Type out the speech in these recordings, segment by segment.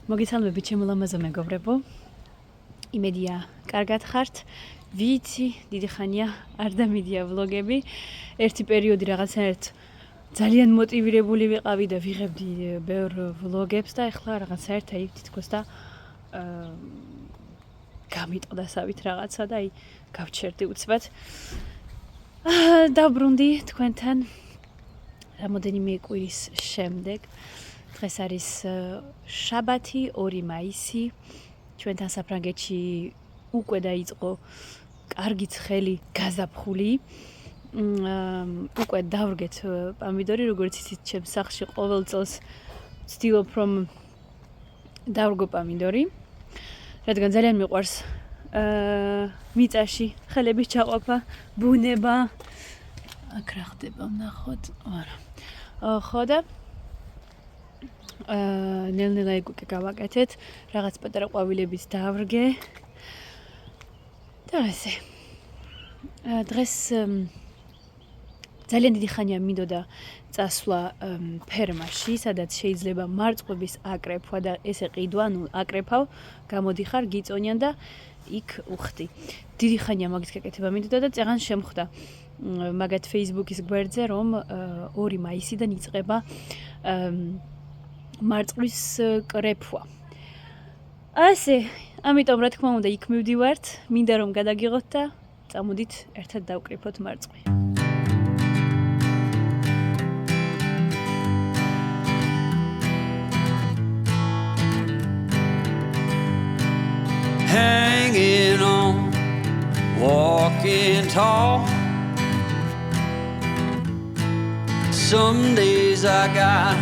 მოგესალმებით ჩემო ლამაზო მეგობრებო. იმედია კარგად ხართ. ვიცი, დიდი ხანია არ დამიდია ვლოგები. ერთი პერიოდი რაღაცნაირად ძალიან მოტივირებული ვიყავი და ვიღებდი ბევრ ვლოგებს და ეხლა რაღაცნაირად აი თითქოს და გამიტყდასავით რაღაცა და აი გავჩერდი უცბად. დავბრუნდი თქვენთან რამოდენიმე კვირის შემდეგ. დღეს არის შაბათი 2 მაისი. ჩვენთან საფრანგეთში უკვე დაიწყო კარგი ცხელი გაზაფხული. უკვე დავრგეთ პომიდორი, როგორც იცით, ჩემს სახლში ყოველ წელს ვცდილობ რომ დავრგო პომიდორი, რადგან ძალიან მიყვარს მიწაში ხელების ჩაყოფა, ბუნება. აქ რა ხდება, ვნახოთ. არა. ხო და ნელ-ნელა უკვე გავაკეთეთ, რაღაც პატარა ყვავილებით დავრგე. და ასე. დღეს ძალიან დიდი ხანია მინდოდა წასვლა ფერმაში, სადაც შეიძლება მარწყვების აკრეფვა და ესე ყიდვა, ანუ აკრეფავ, გამოდიხარ, გიწონიან და იქ უხდი. დიდი ხანია მაგის გაკეთება მინდოდა და წეღან შემხვდა მაგათ Facebook-ის გვერდზე, რომ 2 მაისიდან იწყება მარწყვის კრეფვა. ასე, ამიტომ რა თქმა უნდა იქ მივდივართ, მინდა რომ გადაგიღოთ და წამოდით ერთად დავკრიფოთ მარწყვი. Hanging on, walking tall. Some days I got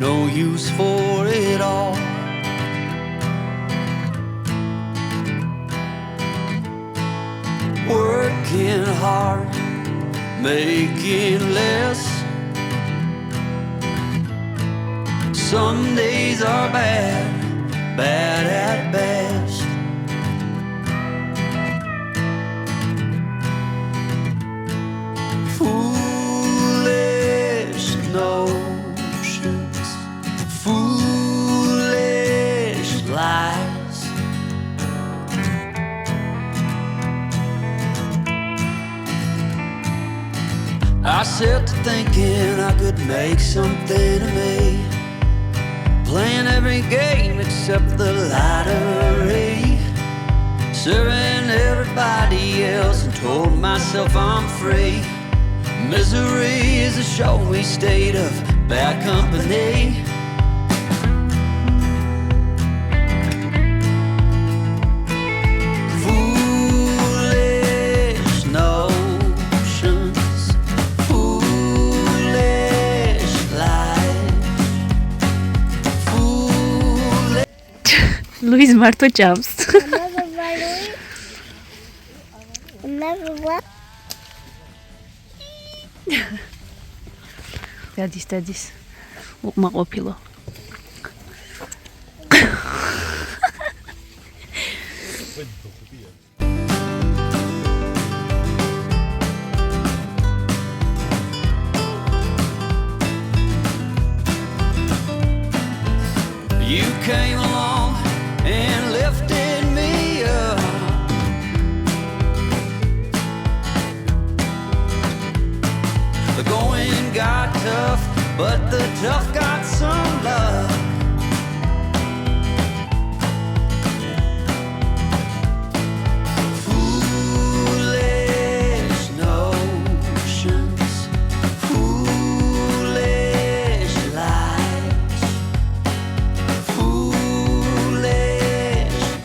no use for it all. Working hard, making less. Some days are bad, bad at best. Foolish notions, foolish lies. I set to thinking I could make something of me, playing every game except the lottery, serving everybody else and told myself I'm free. Misery is a showy state of bad company. Foolish notions, foolish lies, foolish. Luis Marto jumps. დადის უკმაყოფილო. You came along and lifted me up. The going got tough, but the tough got some love. Foolish notions, foolish lies, foolish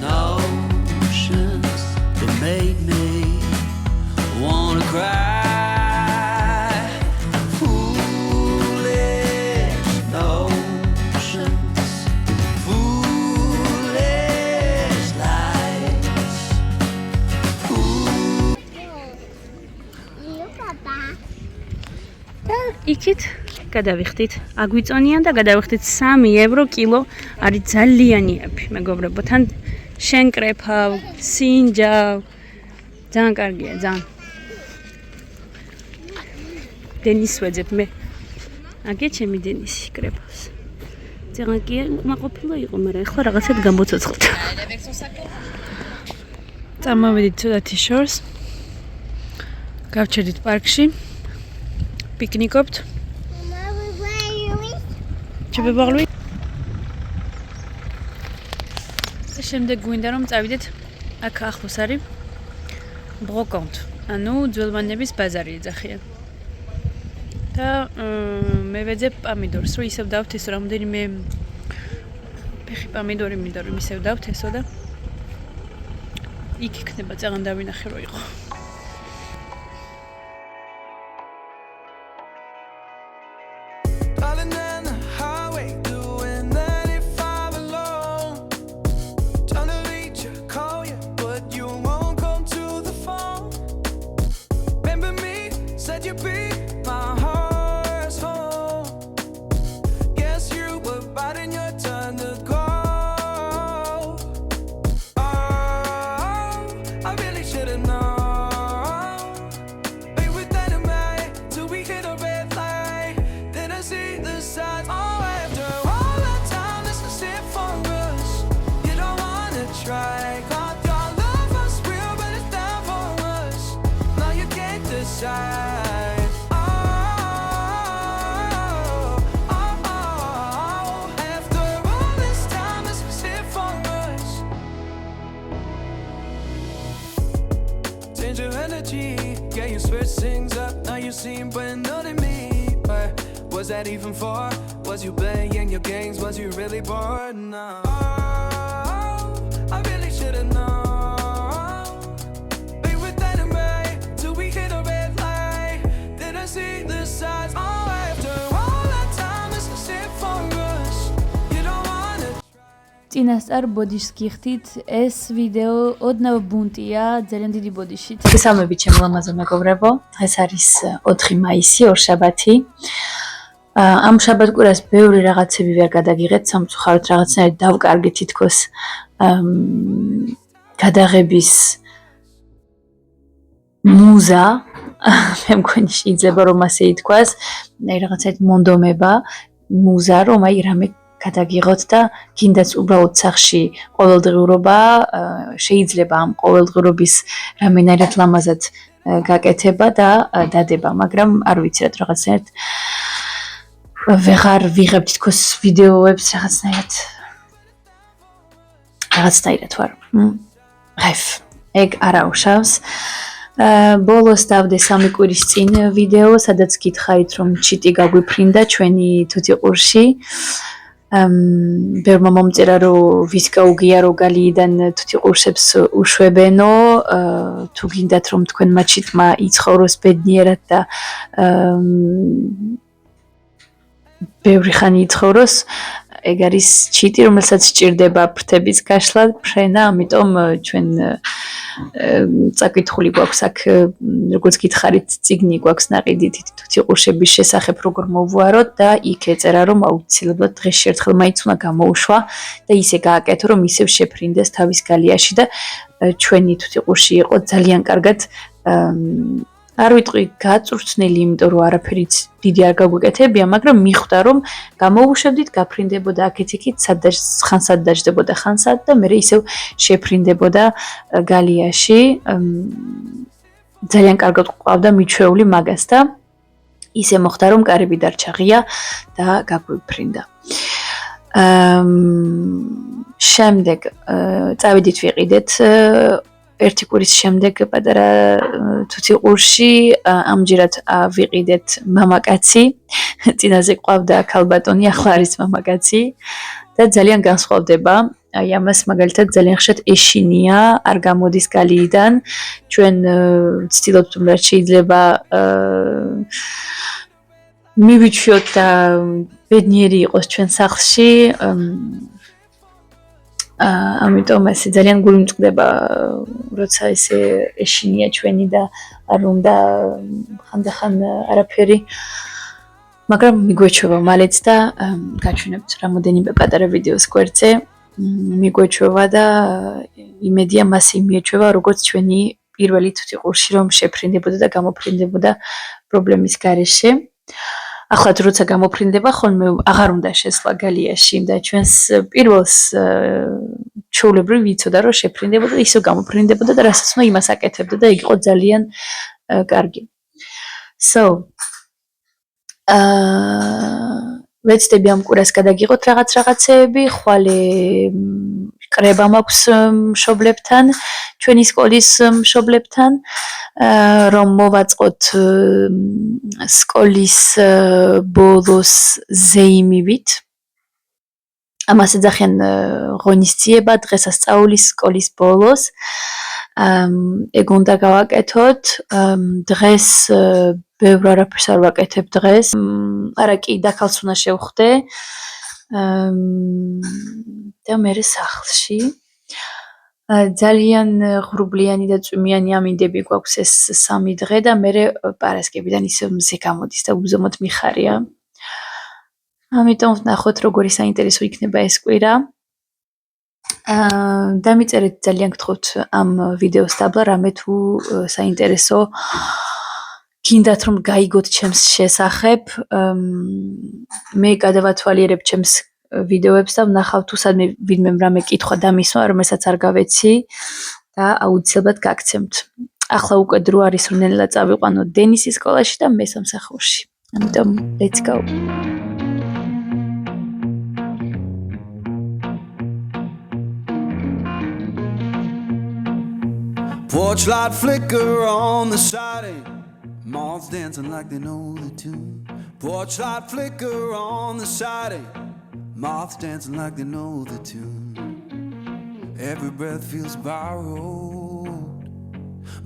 notions that made me wanna cry. იქით გადავიხდით, აგვიწონიან და გადავიხდით 3 ევრო კილო, არის ძალიან იაფი, მეგობრებო, თან შენკრეფავ, სინჯავ, ძალიან კარგია, ძალიან. დენის ვეძებ მე. აგე ჩემი დენისი კრეფავს. წეგნა კი მაყოფილო იყო, მაგრამ ახლა რაღაცად გამოცოცხლდა. წამოვიდით ცოტათი შორს. გავჩერდით პარკში. პიკნიკობთ. ჩებებაღლვით. შემდეგ გვინდა რომ წავიდეთ აქ ახლოს არის ბროკონტ, ანუ ძველმანების ბაზარი ეძახიან. და მე ვეძებ პამიდორს, რომ ისევ დავთესო რამდენიმე ფეხი პამიდორი მინდა რომ ისევ დავთესო და იქ იქნება წაღან დავინახე რო იყო. Yeah, you switch things up, now you seem brand new to me. But was that even for? Was you playing your games? Was you really bored? No, I really should've known. Be with that and right till we hit a red light. Did I see the signs? Oh, after all that time, it's a shit for us. You don't wanna. წინასწარ ბოდიშს გიხდით, ეს ვიდეო ოდნავ ბუნტია, ძალიან დიდი ბოდიშით. მოგესალმებით ჩემო ლამაზო მეგობრებო. დღეს არის 4 მაისი, ორშაბათი. ამ შაბათ-კვირას ბევრი რაღაცები ვერ გადაგიღეთ, სამწუხაროდ რაღაცნაირად დავკარგეთ თითქოს გადაღების მუზა. მე მგონი შეიძლება რომ ასე ითქვას, რაღაცნაირად მონდომება, მუზა, რომ აი რამე გადაგიღოთ და კიდაც უბრალოდ სახში ყოველდღიურობა შეიძლება ამ ყოველდღიურობის რამენერად ლამაზად გაკეთება და დადება, მაგრამ არ ვიცი რა რაღაცნაირად ვეღარ ვიღებ თითქოს ვიდეოებს რაღაცნაირად ვარ. ეგ არა უშავს. ბოლოს დავდე 3 კვირის წინ ვიდეო, სადაც გითხარით რომ ჩიტი გაგვიფრინდა ჩვენი თუთიყურში. ბევრმა მომწერა რომ ვის გაუგია რომ გალიიდან თუთიყურსებს უშვებენო, თუ გინდათ რომ თქვენმა ჩიტმა იცხოვროს ბედნიერად და ბევრი ხანი იცხოვროს, ეგ არის ჩიტი, რომელსაც სჭირდება ფრთების გაშლა, ფრენა, ამიტომ ჩვენ წაკითხული გვაქვს აქ, როგორც გითხარით, წიგნი გვაქვს ნაყიდი თუთიყურსების შესახებ როგორ მოვუაროთ და იქ ეწერა რომ აუცილებლად დღეში ერთხელ მაინც უნდა გამოუშვა და ისე გააკეთო რომ ისევ შეფრინდეს თავის გალიაში და ჩვენი თუთიყურში იყო ძალიან კარგად არ ვიტყვი გაწურთნელი, იმიტომ რომ არაფერიც დიდი არ გაგვეკეთებია, მაგრამ მიხვდა რომ გამოუშვებდით, გაფრინდებოდა აქეთ-იქით, ხანსად დაждდებოდა ხანსად და მე ისევ შეფრინდებოდა გალიაში. ძალიან კარგად ყავდა მიჩვეული მაგას და ისე მოხდა რომ კარები დარჩაღია და გაგვიფრინდა. შემდეგ წავიდით ვიყიდეთ ერთი კვირის შემდეგ პატარა თუთიყურში, ამჯერად ვიყიდეთ მამაკაცი. წინაზე ყავდა ქალბატონი, ახლა არის მამაკაცი და ძალიან განსხვავდება. აი ამას მაგალითად ძალიან ხშირად ეშინია, არ გამოდის გალიიდან. ჩვენ ვცდილობთ რომ შეიძლება მივიჩვიოთ და ბედნიერი იყოს ჩვენ სახლში. ამიტომ ასე ძალიან გული მწყდება, როცა ესე ეშინია ჩვენი და არ უნდა ხანდახან არაფერი. მაგრამ მიგვეჩვევა მალეც და გაჩვენებთ რამოდენიმე პატარა ვიდეოს გვერდზე. მიგვეჩვევა და იმედია მას იმიეჩვევა, როგორც ჩვენი პირველი თუთიყურში რომ შეფრინდებოდა და გამოფრინდებოდა პრობლემის გარეშე. Ახლა როცა გამოფრინდება, ხოლმე აღარ უნდა შესვლა გალიაში და ჩვენს პირველს ჩვეულებრივ ვიცოდა რომ შეფრინდებოდა და ისო გამოფრინდებოდა და რასაც უნდა იმას აკეთებდა და იგი იყო ძალიან კარგი. So ვეცდები ამ კურას გადაგიღოთ რაღაცეები, ხვალე კრება მაქვს მშობლებთან, ჩვენი სკოლის მშობლებთან, რომ მოვაწყოთ სკოლის ბოლოს ზეიმივით. ამას ეძახიან ღონისძიება დღესასწაულის სკოლის ბოლოს. ეგ უნდა გავაკეთოთ. დღეს ბევრ არაფერს არ ვაკეთებ დღეს. არა კი, დაქალს უნდა შევხვდე. და მერე სახლში. ძალიან ღრუბლიანი და წვიმიანი ამინდები გვაქვს ეს 3 დღე და მერე პარასკევიდან ისე მზე გამოდის და უბზომოდ მიხარია. ამიტომ ვნახოთ როგორი საინტერესო იქნება ეს კვირა. დამიწერეთ ძალიან გთხოვთ ამ ვიდეოს დაბლა რამე თუ საინტერესო გინდათ რომ გაიგოთ ჩემს შესახებ. მე გადავათვალიერებ ჩემს ვიდეოებს და ვნახავ თუ სადმე ვინმე რამე კითხვა დამისვა, რომელსაც არ გავეცი და აუცილებლად გაგცემთ. ახლა უკვე დრო არის რომ ნელა წავიყვანოთ დენისის სკოლაში და მე სამსახურში. ამიტომ let's go. Porch light flicker on the siding, moths dancing like they know the tune. Porch light flicker on the siding, moths dancing like they know the tune. Every breath feels borrowed,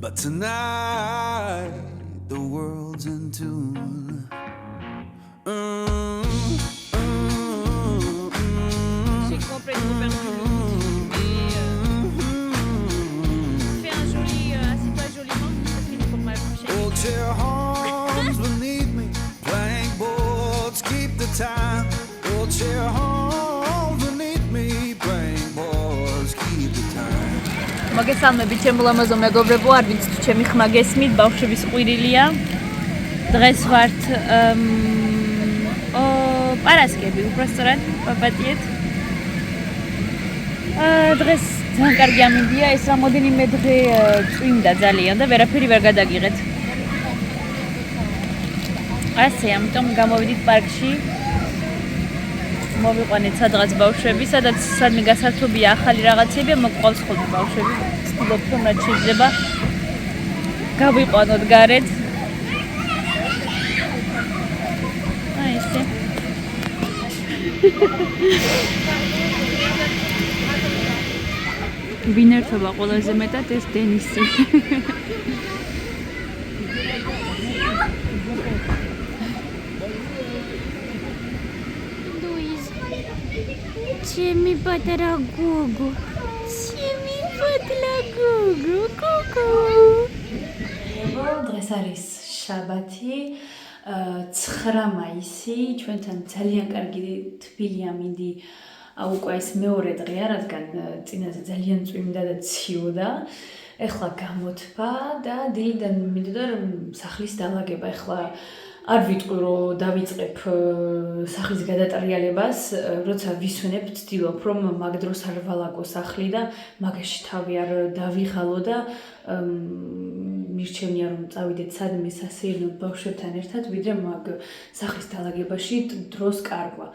but tonight the world's in tune. Chair horns beneath me, playing boards keep the time. Old chair horns beneath me, playing boards keep the time. მოგესალმებით ჩემო ლამაზო მეგობრებო, არ ვიცი თუ ჩემი ხმა გესმით, ბავშვების ყვირილია. დღეს ვართ პარასკევი, უბრალოდ პაპატიეთ. დღეს ძალიან კარგი ამინდია, ეს რამოდენიმე დღე წვიმდა ძალიან და ვერაფერი ვერ გადაგიღეთ. ასე, ამიტომ გამოვიდით პარკში. მოვიყვანეთ სადღაც ბავშვები, სადაც სადმე გასართობია ახალი რაღაცები, მოგყავს ხოლმე ბავშვები. ვცდილობ რომ რაც შეიძლება გავიყვანოთ გარეთ. აი ესე. ვინ ერთობა ყველაზე მეტად ეს დენისი. ჩემი პატარა გოგო, ჩემი პატარა გოგო, კოკო. დღეს არის შაბათი, 9 მაისი, ჩვენთან ძალიან კარგი თბილი ამინდი უკვე ეს მეორე დღეა, რადგან წინაზე ძალიან წვიმდა და ციოდა. ეხლა გამოთბა და დილიდან მინდოდა რომ სახლის დალაგება. ეხლა არ ვიტყვი რომ დავიწყებ სახლის გადატრიალებას, როცა ვისვენებ, ვცდილობ რომ მაგ დროს არ ვალაგო სახლი და მაგაში თავი არ დავიღალო და მირჩევნია რომ წავიდეთ სადმე სასეირნოდ ბავშვებთან ერთად, ვიდრე მაგ სახლის დალაგებაში დროს კარგვა.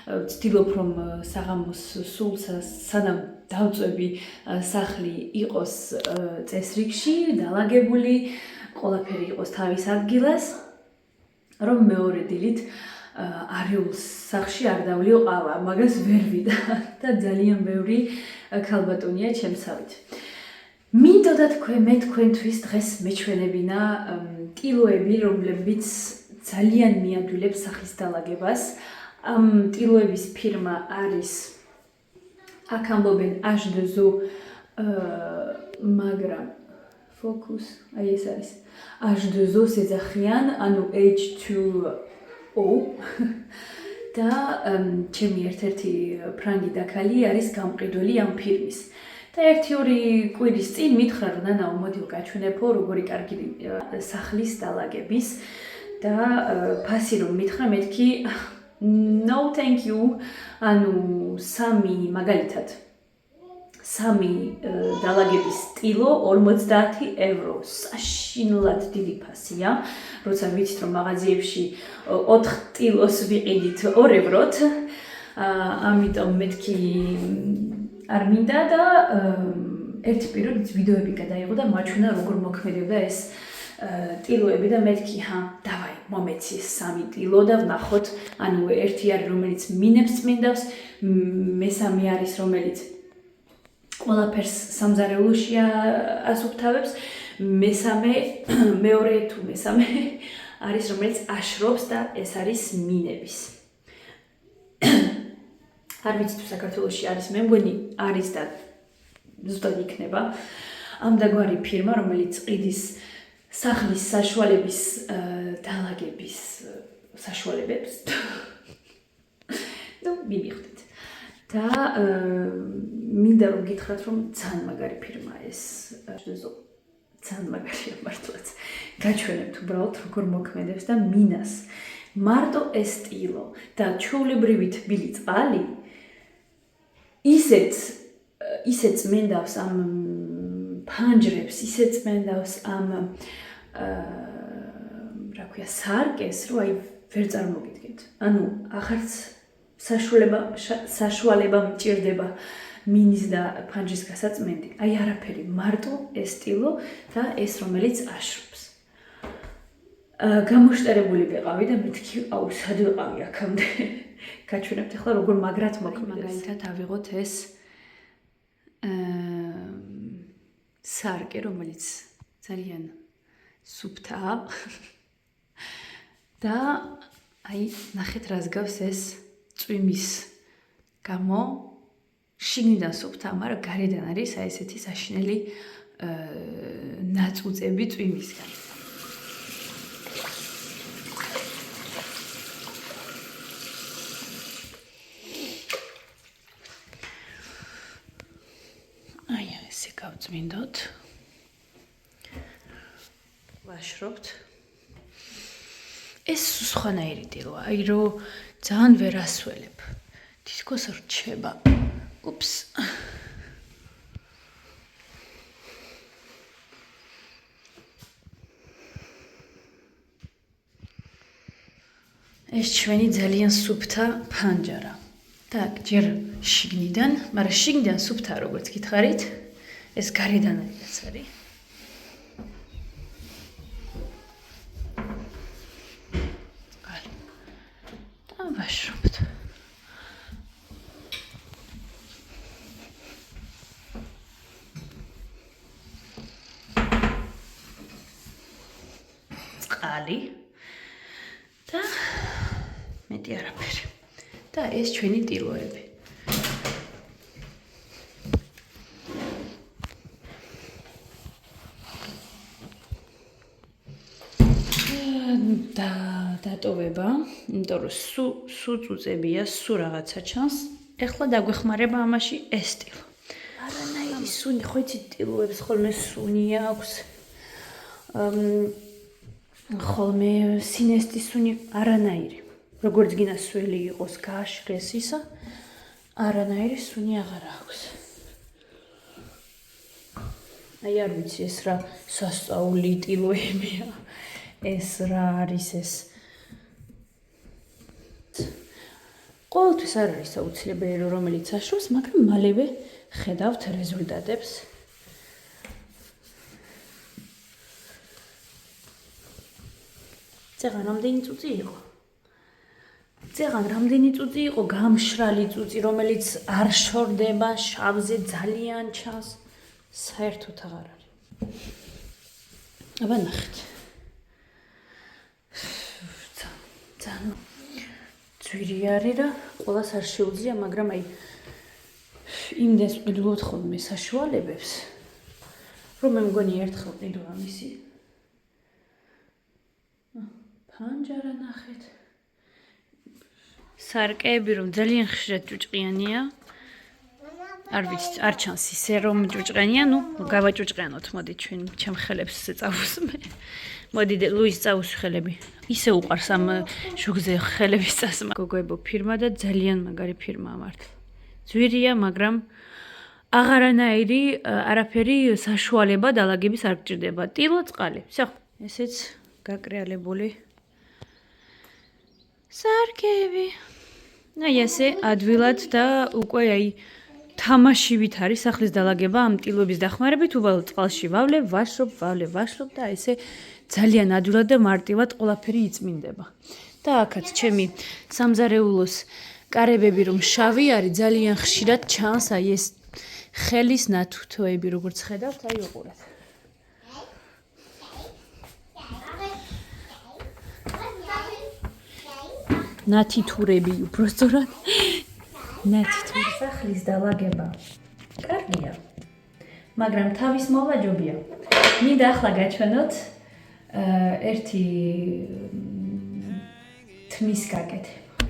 ვცდილობ რომ საღამოს სულ სანამ დავწვევი სახლი იყოს წესრიგში, დალაგებული, ყველაფერი იყოს თავის ადგილას. რომ მეორე დილით არეულ სახლში არ დავლიო ყავა, მაგას ვერ ვიდა და ძალიან ბევრი ქალბატონია ჩემსავით. მინდოდა მე თქვენთვის დღეს მეჩვენებინა ტილოები, რომლებიც ძალიან მიადვილებს სახლის დალაგებას. ამ ტილოების ფირმა არის აქ ამბობენ H2O, მაგრამ focus, აი ეს არის H2O ეძახიან, ანუ H2O და ჩემი ერთ-ერთი ფრანგი დაქალი არის გამყიდველი ამ ფირმის. და 1-2 კვირის წინ მითხრა რომ ნანაო მოდი გაჩვენებო როგორი კარგი სახლის დალაგების და ფასი რომ მითხრა მეთქი no thank you ანუ 3 მაგალითად 3 დალაგების ტილო 50 евро საშინლად დიდი ფასია როცა ვიცით რომ მაღაზიებში 4 ტილოს ვიყიდით 2 ევროთ ამიტომ მეთქი არ მინდა და ერთი პირობით ვიდეოები გადაიღო და მაჩვენა როგორ მოქმედებდა ეს ტილოები და მეთქი დავაი მომეცი 3 ტილო და ვნახოთ ანუ ერთი არის რომელიც მინებს წმინდავს მესამე არის რომელიც ყველაფერს სამზარეულოში ასუფთავებს მეორე თუ მესამე არის რომელიც აშრობს და ეს არის მინების არ ვიცი თუ საქართველოში არის მე მგონი არის და ზუსტად იქნება ამ დაგვარი ფირმა რომელიც ყიდის სახლის საშუალების დალაგების საშუალებებს ну მივიხდით და მინდა რომ გითხრათ რომ ძალიან მაგარი ფირმა ეს ძალიან მაგარია მართლაც გაჩვენებთ უბრალოდ როგორ მოქმედებს და მინას მარტო ეს ტილო და ჩვეულებრივი თბილი წყალი ისეთ წმენდავს ამ ფანჯრებს ისეთ წმენდავს ამ რა ქვია სარკეს რომ აი ვერ წარმოგიდგენთ ანუ ახარც საშუალება მჭირდება მინის და ფანჯრის გასაწმენდი აი არაფერი მარტო ეს ტილო და ეს რომელიც აშრობს გამოშტერებული ვიყავი და მეთქი აუ სად ვიყავი აქამდე გაჩვენებთ ახლა როგორ მაგრად მოქმედებს მაგალითად ავიღოთ ეს სარკე რომელიც ძალიან სუფთაა და აი ნახეთ რას გავს ეს წვიმის გამო შიგნიდან სუფთა მაგრამ გარედან არის აი ესეთი საშინელი ნაწუწები წვიმისგან აი ესე გავწმინდოთ ვაშრობთ ეს სხვანაირი ტილოა აი რომ ძალიან ვერ ასველებ თითქოს რჩება უპს ეს ჩვენი ძალიან სუფთა ფანჯარა და ჯერ შიგნიდან მაგრამ შიგნიდან სუფთა როგორც გითხარით ეს გარედან არის არის ვაშრობთ წყალი და მეტი არაფერი და ეს ჩვენი ტილოები და დატოვება, იმიტომ რომ სუ წუწებია, სუ რაღაცა ჩანს. ეხლა დაგვეხმარება ამაში ეს ტილო. არანაირი სუნი, ხო იცით ტილოებს ხოლმე სუნი აქვს. ხოლმე სინესტი სუნი არანაირი. როგორც გინდა სველი იყოს, გააშრეს ისა, არანაირი სუნი აღარ აქვს. აი არ ვიცი ეს რა სასწაული ტილოებია. ეს რა არის ეს? ყოველთვის არ არის აუცილებელი რომელიც აშრობს, მაგრამ მალევე ხედავთ რეზულტატებს. წეგან რამდენი წუთი იყო? წეგან რამდენი წუთი იყო გამშრალი წუთი, რომელიც არ შორდება, შავზე ძალიან ჩანს, საერთოდ აღარ არის. აბა ნახეთ. ძალიან ძვირი არის და ყველას არ შეუძლია, მაგრამ აი იმდენს ვყიდულობთ ხოლმე საშუალებებს, რომ მე მგონი ერთხელ ყიდულა მისი ფანჯარა ნახეთ. სარკეები რომ ძალიან ხშირად ჭუჭყიანია, არ ვიცი, არ ჩანს ისე რომ ჭუჭყენია, ნუ გავაჭუჭყენოთ, მოდი ჩვენ ჩემ ხელებს წავუსმე. მოდი ლუის წავუსვი ხელები. ისე უყარს ამ შუგზე ხელების წასმა. გოგოებო ფირმა და ძალიან მაგარი ფირმაა მართლა. ძვირია, მაგრამ აღარანაირი არაფერი საშუალება დალაგების არ გჭირდება. ტილო წყალი. всё, ესეც გაკრეალებული. სარკები. აი ესე ადვილად და უკვე აი თამაშივით არის სახლის დალაგება ამ ტილოების დახმარებით, უბრალოდ წყალში ვავლებ, ვაშლობ და ესე ძალიან ადვილად და მარტივად ყველაფერი იწმინდება. და აქაც ჩემი სამზარეულოს კარებები რომ შავი არის, ძალიან ხშირად ჩანს აი ეს ხელის ნათუთოები, როგორც ხედავთ, აი უყურეთ. ნათითურები უბრალოდ ნათითური სახლის დალაგება. კარგია. მაგრამ თავის მოვაჯობია. მინდა ახლა გაჩვენოთ ერთი თმის გაკეთება.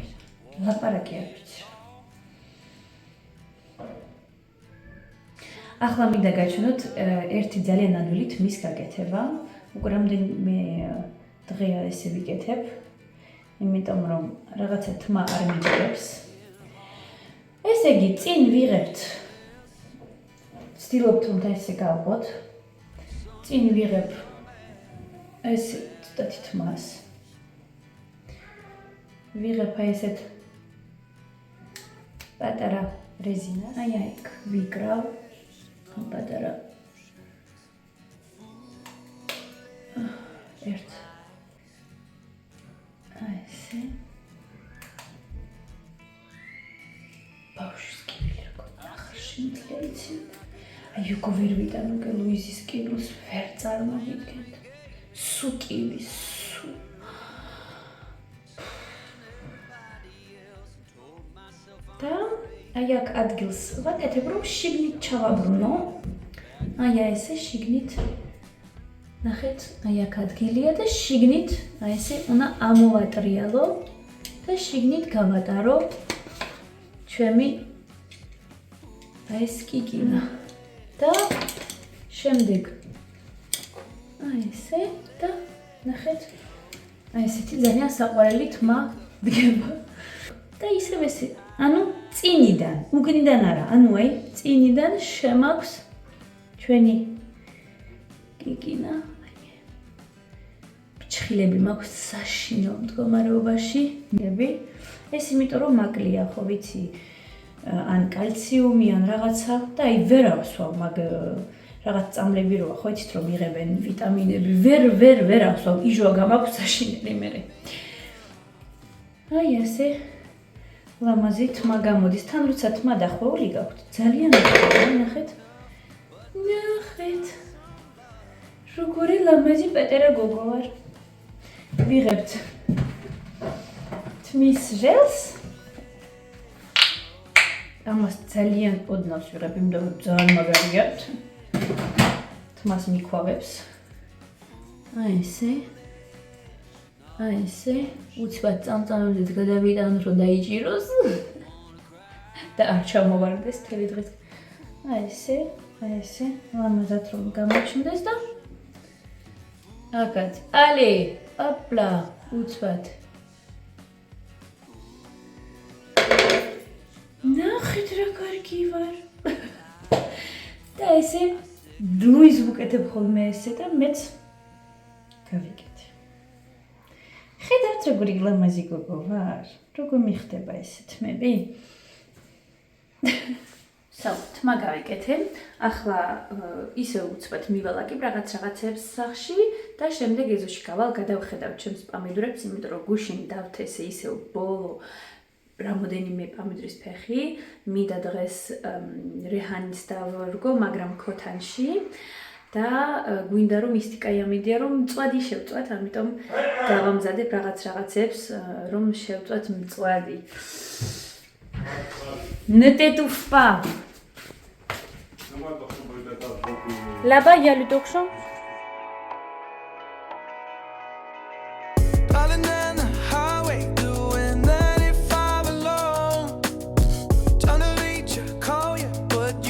ლაპარაკი არ ვიცი. ახლა მინდა გაჩვენოთ ერთი ძალიან ადვილი თმის გაკეთება. უკვე რამდენიმე დღეა ესე ვიკეთებ. იმიტომ რომ რაღაცა თმა არ მიჭირებს. ესე იგი, წინ ვიღებთ. ვცდილობთ რომ ესე გავყოთ. წინ ვიღებ ეს ცოტათი თმას. ვიღებ აი ესეთ პატარა რეზინას. აი აქ ვიკრავ ამ პატარა ერთ აი ესე ბავშვის კიბილი როგორ ახალ შემიძლია აი უკვე ვერ ვიტან უკვე ლუიზის კიბილს ვერ წარმოვიდგენთ სუ კიბი სუ და აი აქ ადგილს ვაკეთებ რომ შიგნით ჩავაბრუნო აი ესე შიგნით ნახეთ აი აქ ადგილია და შიგნით აი ესე უნდა ამოვატრიალო და შიგნით გავატარო ჩემი აი ეს კიკინა და შემდეგ აი ესე და ნახეთ აი ესეთი ძალიან საყვარელი თმა დგება და ისევ ესე ანუ წინიდან უგნიდან არა ანუ აი წინიდან შემაქვს ჩვენი კიკინა ჩხილები მაქვს საშინო მდგომარეობაში ნები ეს იმიტომ რომ მაკლია ხო ვიცი ან კალციუმი ან რაღაცა და აი ვერ ავსვავ მაგ რაღაც წამლები როა ხო იცით რომ იღებენ ვიტამინები ვერ ავსვავ იჟვა გამაქვს საშინელი მე აი ასე ლამაზი თმა გამოდის თან როცა თმა დახვეული გაქვთ ძალიან ნახეთ როგორი ლამაზი პეტერა გოგო ვარ ვიღებთ თმის ჟელს ამას ძალიან ოდნავს ვიღებ იმიტომ რომ ძალიან მაგარია თმას მიქვავებს აი ესე უცბად წამწამებზეც გადავიტანოთ რომ დაიჭიროს და არ ჩამოვარდეს თელი დღეს აი ესე ლამაზად რომ გამოჩნდეს და აკაც ალი ოპლა უცბად ნახეთ რა კარგი ვარ და ესე ლუიზ ვუკეთებ ხოლმე ესე და მეც გავიკეთე ხედავთ როგორი ლამაზი გოგო ვარ როგორ მიხდება ესე თმები თმა გავიკეთე ახლა ისე უცბად მივალაკებ რაღაცებს სახში და შემდეგ ეზოში გავალ გადავხედავ ჩემს პამიდურებს იმიტომ რომ გუშინ დავთესე ისე ბოლო რამოდენიმე პამიდრის ფეხი მინდა დღეს რეჰანის დავრგო მაგრამ ქოთანში და გვინდა რომ მისტიკაი ამიდია რომ მწვადი შევწვათ ამიტომ გავამზადებ რაღაცებს რომ შევწვათ მწვადი ნეტეტუფა Là-bas, il y a le talk show. Driving down the highway, doing 95 alone. Trying to reach you, call you, but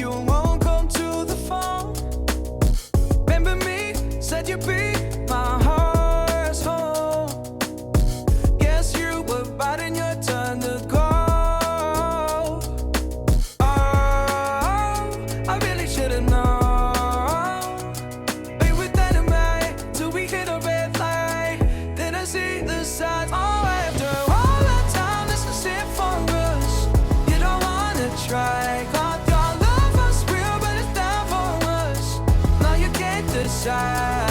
side.